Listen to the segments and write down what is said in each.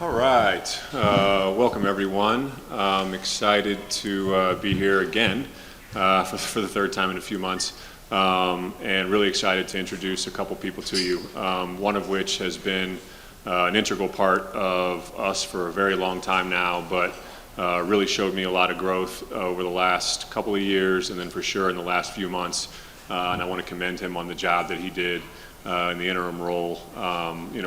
All right, welcome everyone. I'm excited to be here again for the third time in a few months, and really excited to introduce a couple people to you, one of which has been an integral part of us for a very long time now, but really showed me a lot of growth over the last couple of years, and then for sure in the last few months, and I want to commend him on the job that he did in the interim role,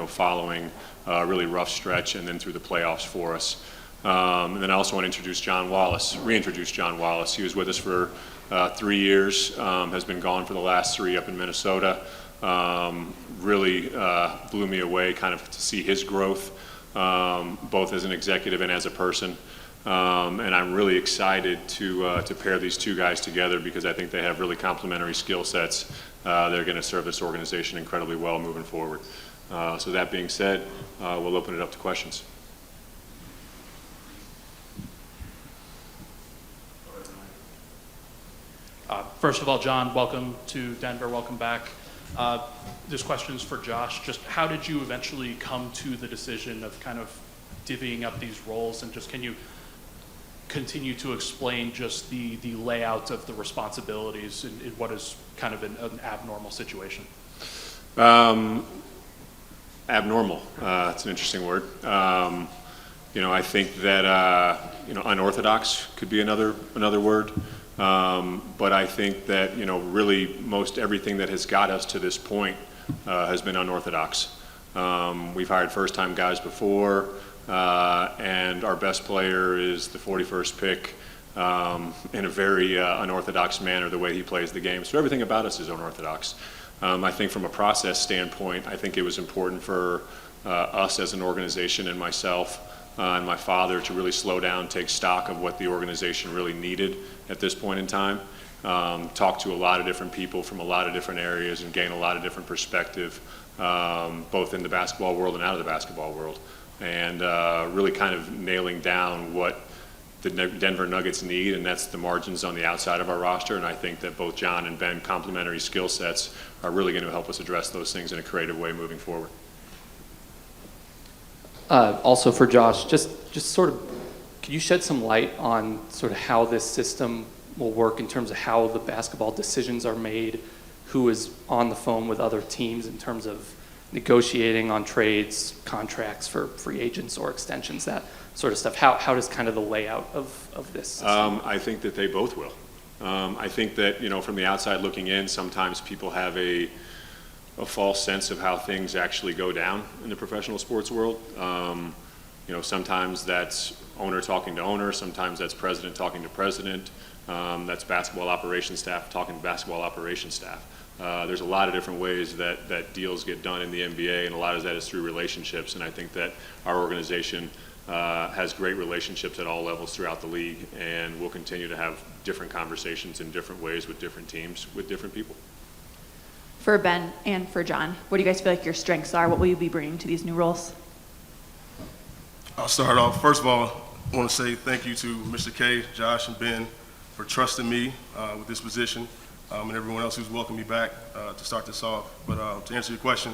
following a really rough stretch and then through the playoffs for us. And then I also want to reintroduce John Wallace. He was with us for 3 years, has been gone for the last 3 up in Minnesota. Really blew me away kind of to see his growth, both as an executive and as a person. And I'm really excited to pair these two guys together because I think they have really complementary skill sets. They're going to serve this organization incredibly well moving forward. So that being said, we'll open it up to questions. First of all, John, welcome to Denver. Welcome back. This question's for Josh. Just how did you eventually come to the decision of kind of divvying up these roles, and just can you continue to explain just the layout of the responsibilities in what is kind of an abnormal situation? Abnormal. It's an interesting word. I think that unorthodox could be another word. But I think that really most everything that has got us to this point has been unorthodox. We've hired first-time guys before, and our best player is the 41st pick in a very unorthodox manner, the way he plays the game. So everything about us is unorthodox. I think from a process standpoint, I think it was important for us as an organization and myself and my father to really slow down, take stock of what the organization really needed at this point in time, talk to a lot of different people from a lot of different areas and gain a lot of different perspective, both in the basketball world and out of the basketball world, and really kind of nailing down what the Denver Nuggets need, and that's the margins on the outside of our roster. And I think that both John and Ben complementary skill sets are really going to help us address those things in a creative way moving forward. Also for Josh, just sort of, can you shed some light on sort of how this system will work in terms of how the basketball decisions are made, who is on the phone with other teams in terms of negotiating on trades, contracts for free agents or extensions, that sort of stuff? How does kind of the layout of this system? I think that they both will. I think that, from the outside looking in, sometimes people have a false sense of how things actually go down in the professional sports world. Sometimes that's owner talking to owner, sometimes that's president talking to president, that's basketball operations staff talking to basketball operations staff. There's a lot of different ways that deals get done in the NBA, and a lot of that is through relationships. And I think that our organization has great relationships at all levels throughout the league, and we'll continue to have different conversations in different ways with different teams, with different people. For Ben and for John, what do you guys feel like your strengths are? What will you be bringing to these new roles? I'll start off. First of all, I want to say thank you to Mr. K, Josh, and Ben for trusting me with this position, and everyone else who's welcomed me back to start this off. But to answer your question,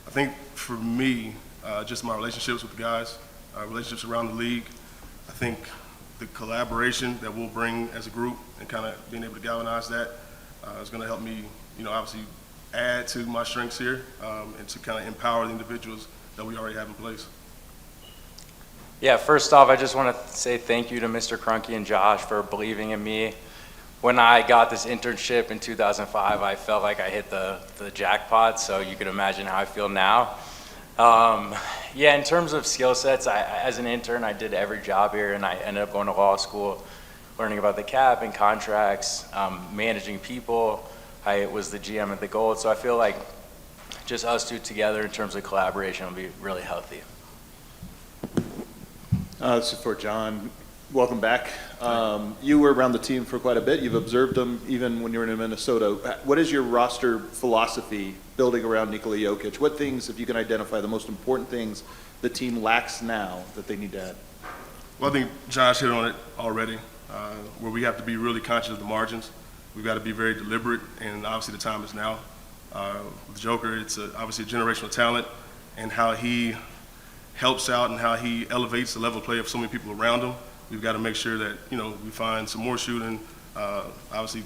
I think for me, just my relationships with the guys, relationships around the league, I think the collaboration that we'll bring as a group and kind of being able to galvanize that is going to help me, obviously add to my strengths here and to kind of empower the individuals that we already have in place. Yeah, first off, I just want to say thank you to Mr. Kroenke and Josh for believing in me. When I got this internship in 2005, I felt like I hit the jackpot, so you can imagine how I feel now. In terms of skill sets, as an intern, I did every job here, and I ended up going to law school, learning about the cap and contracts, managing people. I was the GM at the Gold, so I feel like just us two together in terms of collaboration will be really healthy. This is for John. Welcome back. You were around the team for quite a bit. You've observed them even when you were in Minnesota. What is your roster philosophy building around Nikola Jokic? What things, if you can identify the most important things the team lacks now that they need to add? Well, I think Josh hit on it already, where we have to be really conscious of the margins. We've got to be very deliberate, and obviously the time is now. With Joker, it's obviously a generational talent, and how he helps out and how he elevates the level of play of so many people around him. We've got to make sure that, we find some more shooting, obviously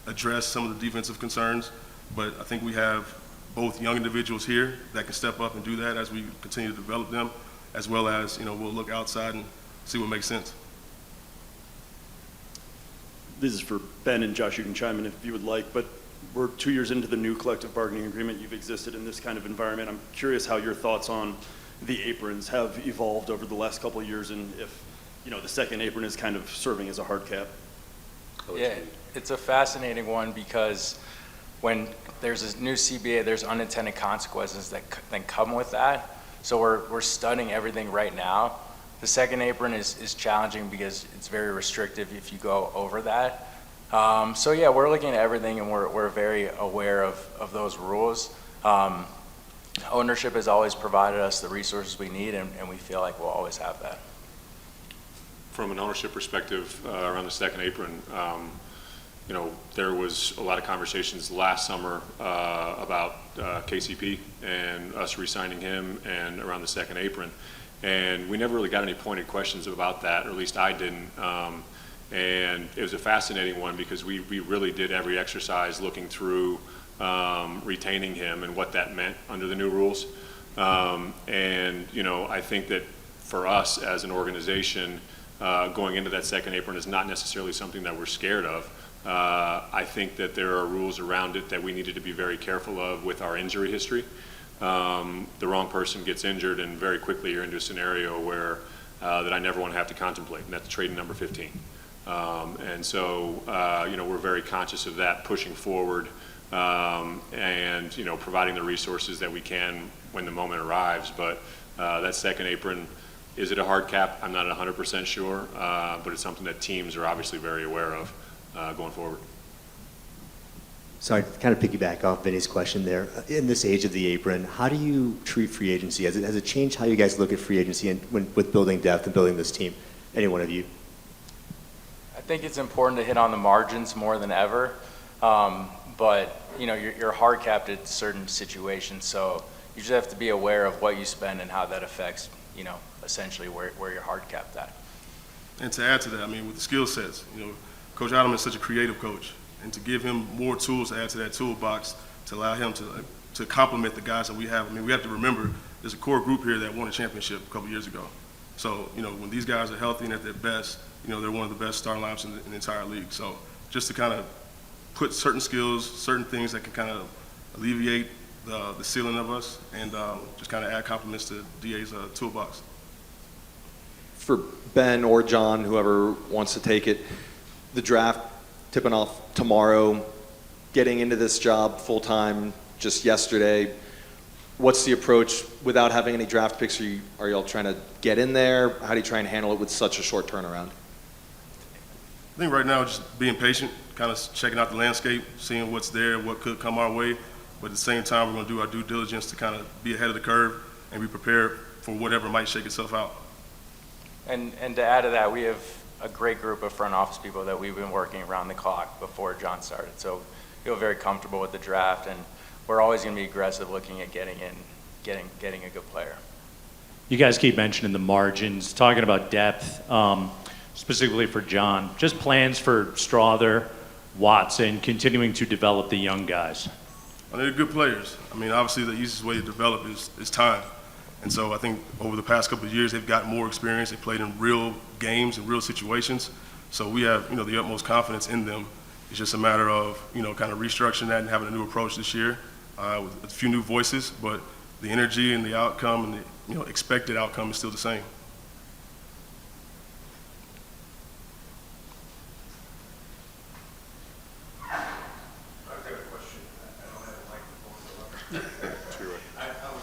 address some of the defensive concerns. But I think we have both young individuals here that can step up and do that as we continue to develop them, as well as, we'll look outside and see what makes sense. This is for Ben and Josh, you can chime in if you would like, but we're 2 years into the new collective bargaining agreement. You've existed in this kind of environment. I'm curious how your thoughts on the aprons have evolved over the last couple of years, and if, the second apron is kind of serving as a hard cap. Yeah, it's a fascinating one because when there's this new CBA, there's unintended consequences that then come with that. So we're studying everything right now. The second apron is challenging because it's very restrictive if you go over that. So yeah, we're looking at everything, and we're very aware of those rules. Ownership has always provided us the resources we need, and we feel like we'll always have that. From an ownership perspective, around the second apron, there was a lot of conversations last summer about KCP and us re-signing him and around the second apron. And we never really got any pointed questions about that, or at least I didn't. And it was a fascinating one because we really did every exercise looking through retaining him and what that meant under the new rules. And I think that for us as an organization, going into that second apron is not necessarily something that we're scared of. I think that there are rules around it that we needed to be very careful of with our injury history. The wrong person gets injured, and very quickly you're into a scenario where that I never want to have to contemplate, and that's trading number 15. And so, we're very conscious of that pushing forward, and providing the resources that we can when the moment arrives. But that second apron, is it a hard cap? I'm not 100% sure, but it's something that teams are obviously very aware of going forward. So I kind of piggyback off Vinny's question there. In this age of the apron, how do you treat free agency? Has it changed how you guys look at free agency and with building depth and building this team? Any one of you? I think it's important to hit on the margins more than ever, but you're hard capped at certain situations, so you just have to be aware of what you spend and how that affects, essentially where you're hard capped at. And to add to that, with the skill sets, Coach Ottoman is such a creative coach, and to give him more tools to add to that toolbox to allow him to complement the guys that we have. We have to remember there's a core group here that won a championship a couple years ago. So, when these guys are healthy and at their best, they're one of the best starting lineups in the entire league. So just to kind of put certain skills, certain things that can kind of alleviate the ceiling of us, and just kind of add compliments to DA's toolbox. For Ben or John, whoever wants to take it, the draft tipping off tomorrow, getting into this job full-time just yesterday, what's the approach without having any draft picks? Are y'all trying to get in there? How do you try and handle it with such a short turnaround? I think right now just being patient, kind of checking out the landscape, seeing what's there, what could come our way. But at the same time, we're going to do our due diligence to kind of be ahead of the curve and be prepared for whatever might shake itself out. And to add to that, we have a great group of front office people that we've been working around the clock before John started. So we feel very comfortable with the draft, and we're always going to be aggressive looking at getting a good player. You guys keep mentioning the margins, talking about depth, specifically for John. Just plans for Strother, Watson, continuing to develop the young guys. Well, they're good players. Obviously the easiest way to develop is time. And so I think over the past couple of years, they've gotten more experience. They played in real games and real situations. So we have, the utmost confidence in them. It's just a matter of, kind of restructuring that and having a new approach this year with a few new voices. But the energy and the outcome and the, expected outcome is still the same.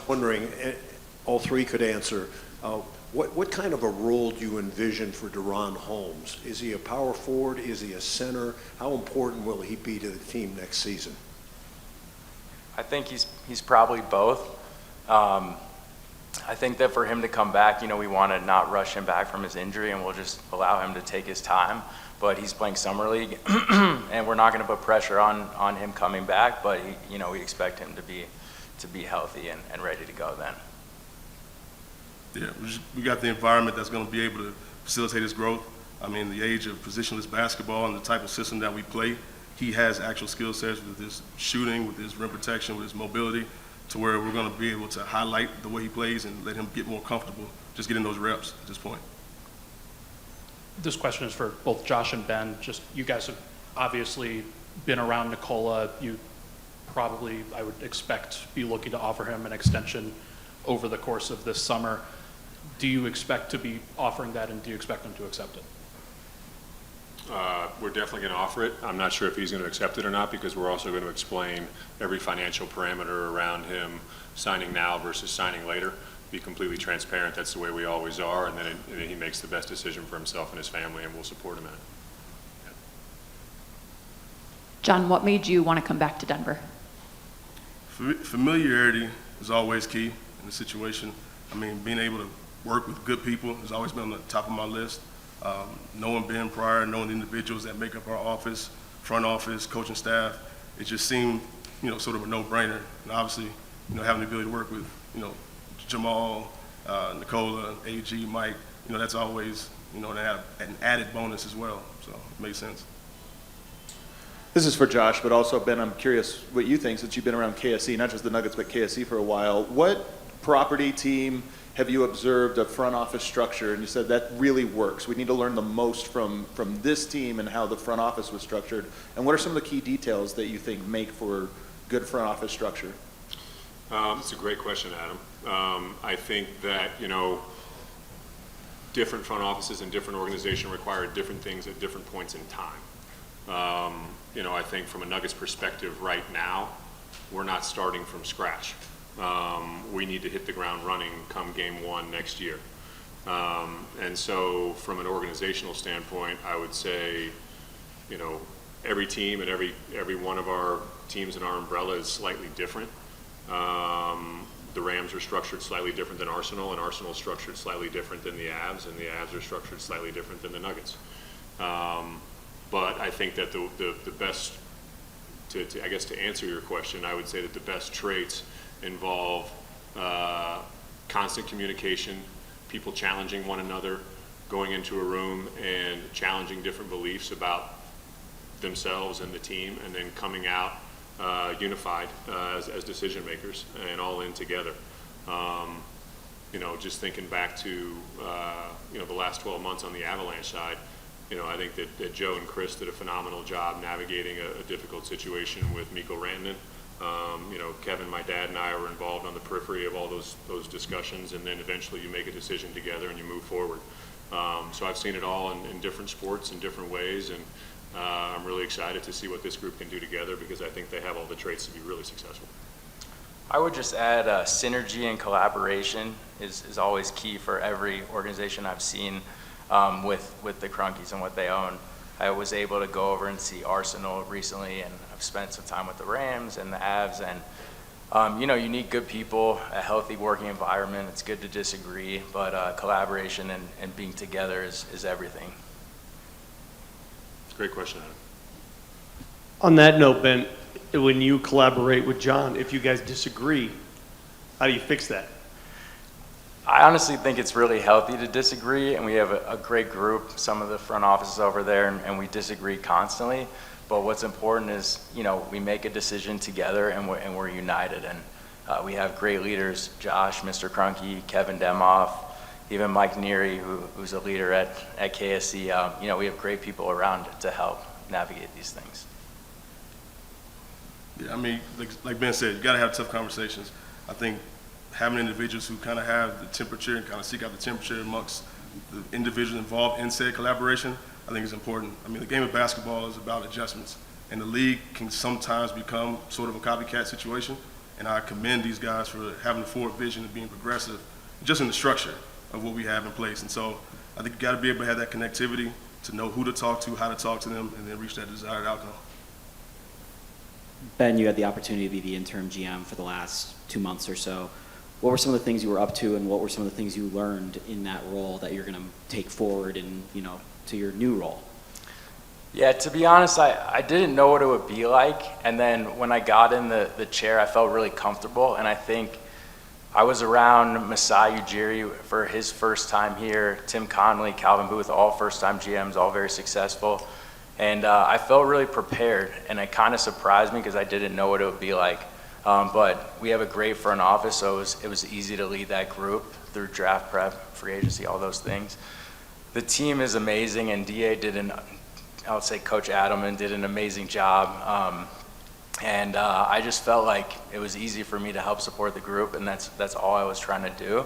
Wondering, all three could answer, what kind of a role do you envision for Deron Holmes? Is he a power forward? Is he a center? How important will he be to the team next season? I think he's probably both. I think that for him to come back, we want to not rush him back from his injury, and we'll just allow him to take his time. But he's playing summer league, and we're not going to put pressure on him coming back. But we expect him to be healthy and ready to go then. Yeah, we got the environment that's going to be able to facilitate his growth. I mean, the age of positionless basketball and the type of system that we play, he has actual skill sets with his shooting, with his rim protection, with his mobility, to where we're going to be able to highlight the way he plays and let him get more comfortable just getting those reps at this point. This question is for both Josh and Ben. Just, you guys have obviously been around Nikola. You probably, I would expect, be looking to offer him an extension over the course of this summer. Do you expect to be offering that, and do you expect him to accept it? We're definitely going to offer it. I'm not sure if he's going to accept it or not, because we're also going to explain every financial parameter around him signing now versus signing later. Be completely transparent. That's the way we always are, and then he makes the best decision for himself and his family, and we'll support him in it. John, what made you want to come back to Denver? Familiarity is always key in the situation. I mean, being able to work with good people has always been on the top of my list. Knowing Ben prior, knowing the individuals that make up our office, front office, coaching staff, it just seemed, sort of a no-brainer. And obviously, having the ability to work with, Jamal, Nikola, AG, Mike, that's always, an added bonus as well. So it makes sense. This is for Josh, but also Ben, I'm curious what you think, since you've been around KSE, not just the Nuggets, but KSE for a while. What property team have you observed a front office structure, and you said that really works? We need to learn the most from this team and how the front office was structured. And what are some of the key details that you think make for good front office structure? It's a great question, Adam. I think that, different front offices and different organizations require different things at different points in time. I think from a Nuggets perspective right now, we're not starting from scratch. We need to hit the ground running come game one next year. And so from an organizational standpoint, I would say, every team and every one of our teams in our umbrella is slightly different. The Rams are structured slightly different than Arsenal, and Arsenal is structured slightly different than the Avs, and the Avs are structured slightly different than the Nuggets. But I think that the best, to answer your question, I would say that the best traits involve constant communication, people challenging one another, going into a room and challenging different beliefs about themselves and the team, and then coming out unified as decision makers and all in together. Just thinking back to the last 12 months on the Avalanche side, I think that Joe and Chris did a phenomenal job navigating a difficult situation with Mikko Rantanen. Kevin, my dad, and I were involved on the periphery of all those discussions, and then eventually you make a decision together and you move forward. So I've seen it all in different sports in different ways, and I'm really excited to see what this group can do together, because I think they have all the traits to be really successful. I would just add synergy and collaboration is always key for every organization I've seen with the Kroenkes and what they own. I was able to go over and see Arsenal recently, and I've spent some time with the Rams and the Avs, and you need good people, a healthy working environment. It's good to disagree, but collaboration and being together is everything. Great question, Adam. On that note, Ben, when you collaborate with John, if you guys disagree, how do you fix that? I honestly think it's really healthy to disagree, and we have a great group, some of the front offices over there, and we disagree constantly. But what's important is, we make a decision together, and we're united. And we have great leaders, Josh, Mr. Kroenke, Kevin Demoff, even Mike Neary, who's a leader at KSE. We have great people around to help navigate these things. Yeah, I mean, like Ben said, you got to have tough conversations. I think having individuals who kind of have the temperature and kind of seek out the temperature amongst the individuals involved in said collaboration, I think is important. I mean, the game of basketball is about adjustments, and the league can sometimes become sort of a copycat situation, and I commend these guys for having the forward vision and being progressive, just in the structure of what we have in place. And so I think you got to be able to have that connectivity to know who to talk to, how to talk to them, and then reach that desired outcome. Ben, you had the opportunity to be the interim GM for the last 2 months or so. What were some of the things you were up to, and what were some of the things you learned in that role that you're going to take forward and, to your new role? Yeah, to be honest, I didn't know what it would be like, and then when I got in the chair, I felt really comfortable, and I think I was around Masai Ujiri for his first time here, Tim Connolly, Calvin Booth, all first-time GMs, all very successful. And I felt really prepared, and it kind of surprised me because I didn't know what it would be like. But we have a great front office, so it was easy to lead that group through draft prep, free agency, all those things. The team is amazing, and I would say Coach Adelman did an amazing job. And I just felt like it was easy for me to help support the group, and that's all I was trying to do.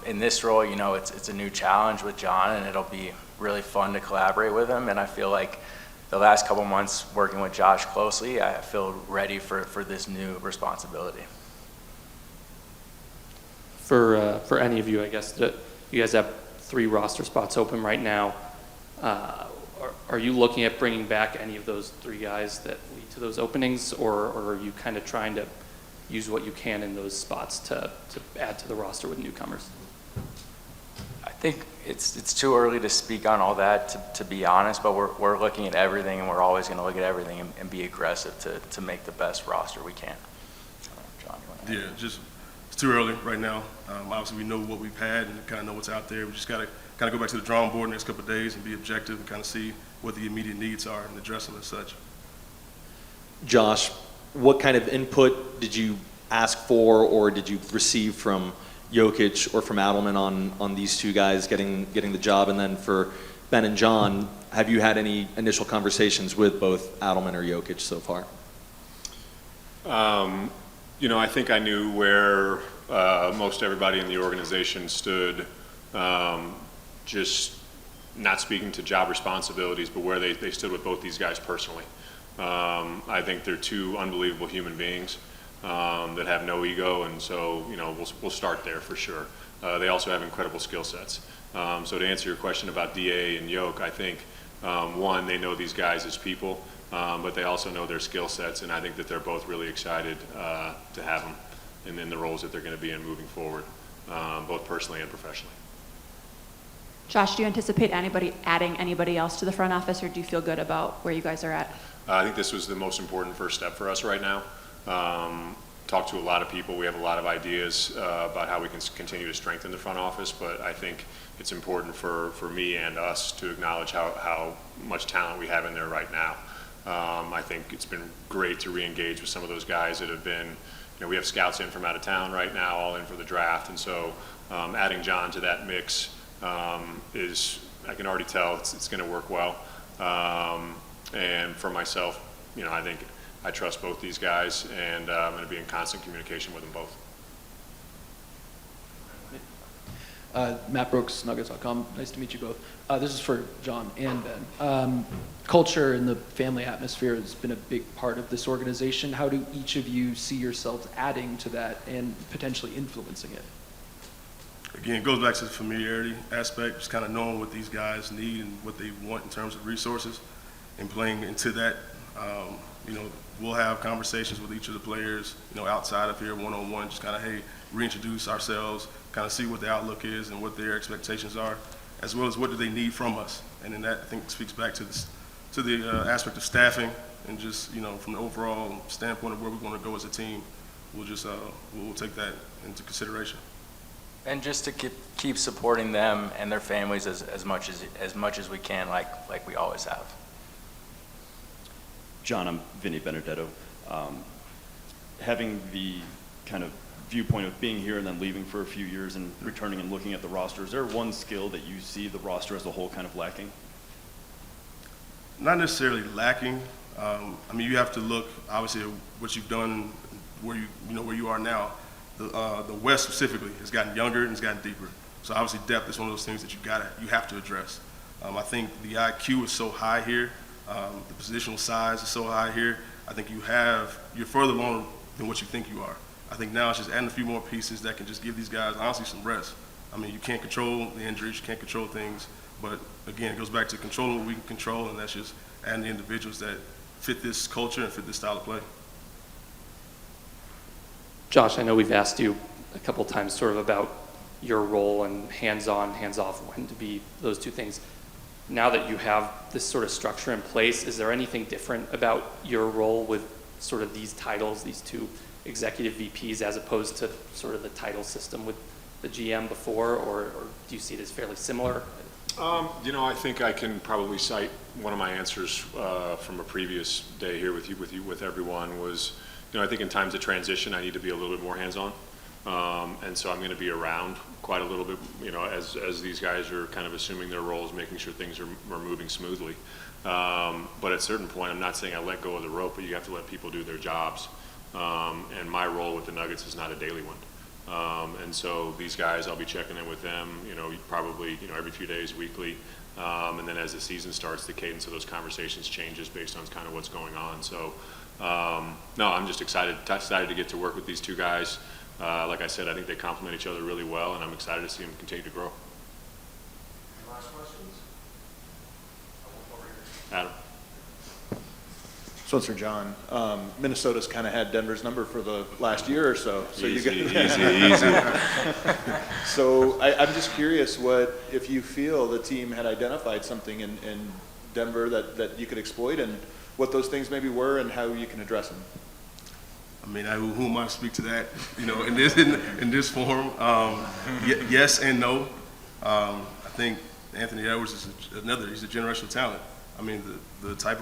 In this role, you know, it's a new challenge with John, and it'll be really fun to collaborate with him. And I feel like the last couple months working with Josh closely, I feel ready for this new responsibility. For any of you, I guess, that you guys have 3 roster spots open right now. Are you looking at bringing back any of those 3 guys that lead to those openings, or are you kind of trying to use what you can in those spots to add to the roster with newcomers? I think it's too early to speak on all that, to be honest, but we're looking at everything, and we're always going to look at everything and be aggressive to make the best roster we can. John, you want to add? Just it's too early right now. Obviously, we know what we've had and kind of know what's out there. We just got to kind of go back to the drawing board next couple of days and be objective and kind of see what the immediate needs are and address them as such. Josh, what kind of input did you ask for or did you receive from Jokic or from Adelman on these 2 guys getting the job? And then for Ben and John, have you had any initial conversations with both Adelman or Jokic so far? You know, I think I knew where most everybody in the organization stood, just not speaking to job responsibilities, but where they stood with both these guys personally. I think they're 2 unbelievable human beings that have no ego, and so, you know, we'll start there for sure. They also have incredible skill sets. So to answer your question about DA and Yoke, I think, one, they know these guys as people, but they also know their skill sets, and I think that they're both really excited to have them in the roles that they're going to be in moving forward, both personally and professionally. Josh, do you anticipate adding anybody else to the front office, or do you feel good about where you guys are at? I think this was the most important first step for us right now. Talked to a lot of people. We have a lot of ideas about how we can continue to strengthen the front office, but I think it's important for me and us to acknowledge how much talent we have in there right now. I think it's been great to re-engage with some of those guys that have been, you know, we have scouts in from out of town right now, all in for the draft, and so adding John to that mix is, I can already tell it's going to work well. And for myself, you know, I think I trust both these guys, and I'm going to be in constant communication with them both. Matt Brooks, Nugggets.com. Nice to meet you both. This is for John and Ben. Culture and the family atmosphere has been a big part of this organization. How do each of you see yourselves adding to that and potentially influencing it? Again, it goes back to the familiarity aspect, just kind of knowing what these guys need and what they want in terms of resources and playing into that. You know, we'll have conversations with each of the players, you know, outside of here, one-on-one, just kind of, hey, reintroduce ourselves, kind of see what the outlook is and what their expectations are, as well as what do they need from us. And then that, I think, speaks back to the aspect of staffing and just, you know, from the overall standpoint of where we want to go as a team, we'll take that into consideration. And just to keep supporting them and their families as much as we can, like we always have. John, I'm Vinny Benedetto. Having the kind of viewpoint of being here and then leaving for a few years and returning and looking at the roster, is there one skill that you see the roster as a whole kind of lacking? Not necessarily lacking. I mean, you have to look, obviously, at what you've done, where you are now. The West specifically has gotten younger and it's gotten deeper. So obviously depth is one of those things that you have to address. I think the IQ is so high here. The positional size is so high here. I think you're further along than what you think you are. I think now it's just adding a few more pieces that can just give these guys, honestly, some rest. I mean, you can't control the injuries, you can't control things, but again, it goes back to controlling what we can control, and that's just adding the individuals that fit this culture and fit this style of play. Josh, I know we've asked you a couple times sort of about your role and hands-on, hands-off, when to be those 2 things. Now that you have this sort of structure in place, is there anything different about your role with sort of these titles, these 2 executive VPs as opposed to sort of the title system with the GM before, or do you see it as fairly similar? I think I can probably cite one of my answers from a previous day here with everyone was, I think in times of transition, I need to be a little bit more hands-on. And so I'm going to be around quite a little bit, as these guys are kind of assuming their roles, making sure things are moving smoothly. But at a certain point, I'm not saying I let go of the rope, but you have to let people do their jobs. And my role with the Nuggets is not a daily one. And so these guys, I'll be checking in with them, probably, every few days, weekly. And then as the season starts, the cadence of those conversations changes based on kind of what's going on. So, no, I'm just excited to get to work with these two guys. Like I said, I think they complement each other really well, and I'm excited to see them continue to grow. Last questions? Adam. This one's for John. Minnesota's kind of had Denver's number for the last year or so. So Easy. So I'm just curious if you feel the team had identified something in Denver that you could exploit, and what those things maybe were and how you can address them. I mean, who am I to speak to that? In this forum, yes and no. I think Anthony Edwards is he's a generational talent. I mean, the type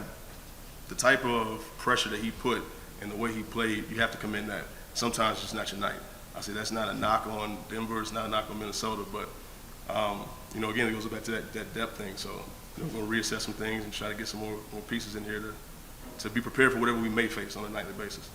of pressure that he put and the way he played, you have to commend that. Sometimes it's not your night. I say that's not a knock on Denver, it's not a knock on Minnesota, but again, it goes back to that depth thing. So we're going to reassess some things and try to get some more pieces in here to be prepared for whatever we may face on a nightly basis.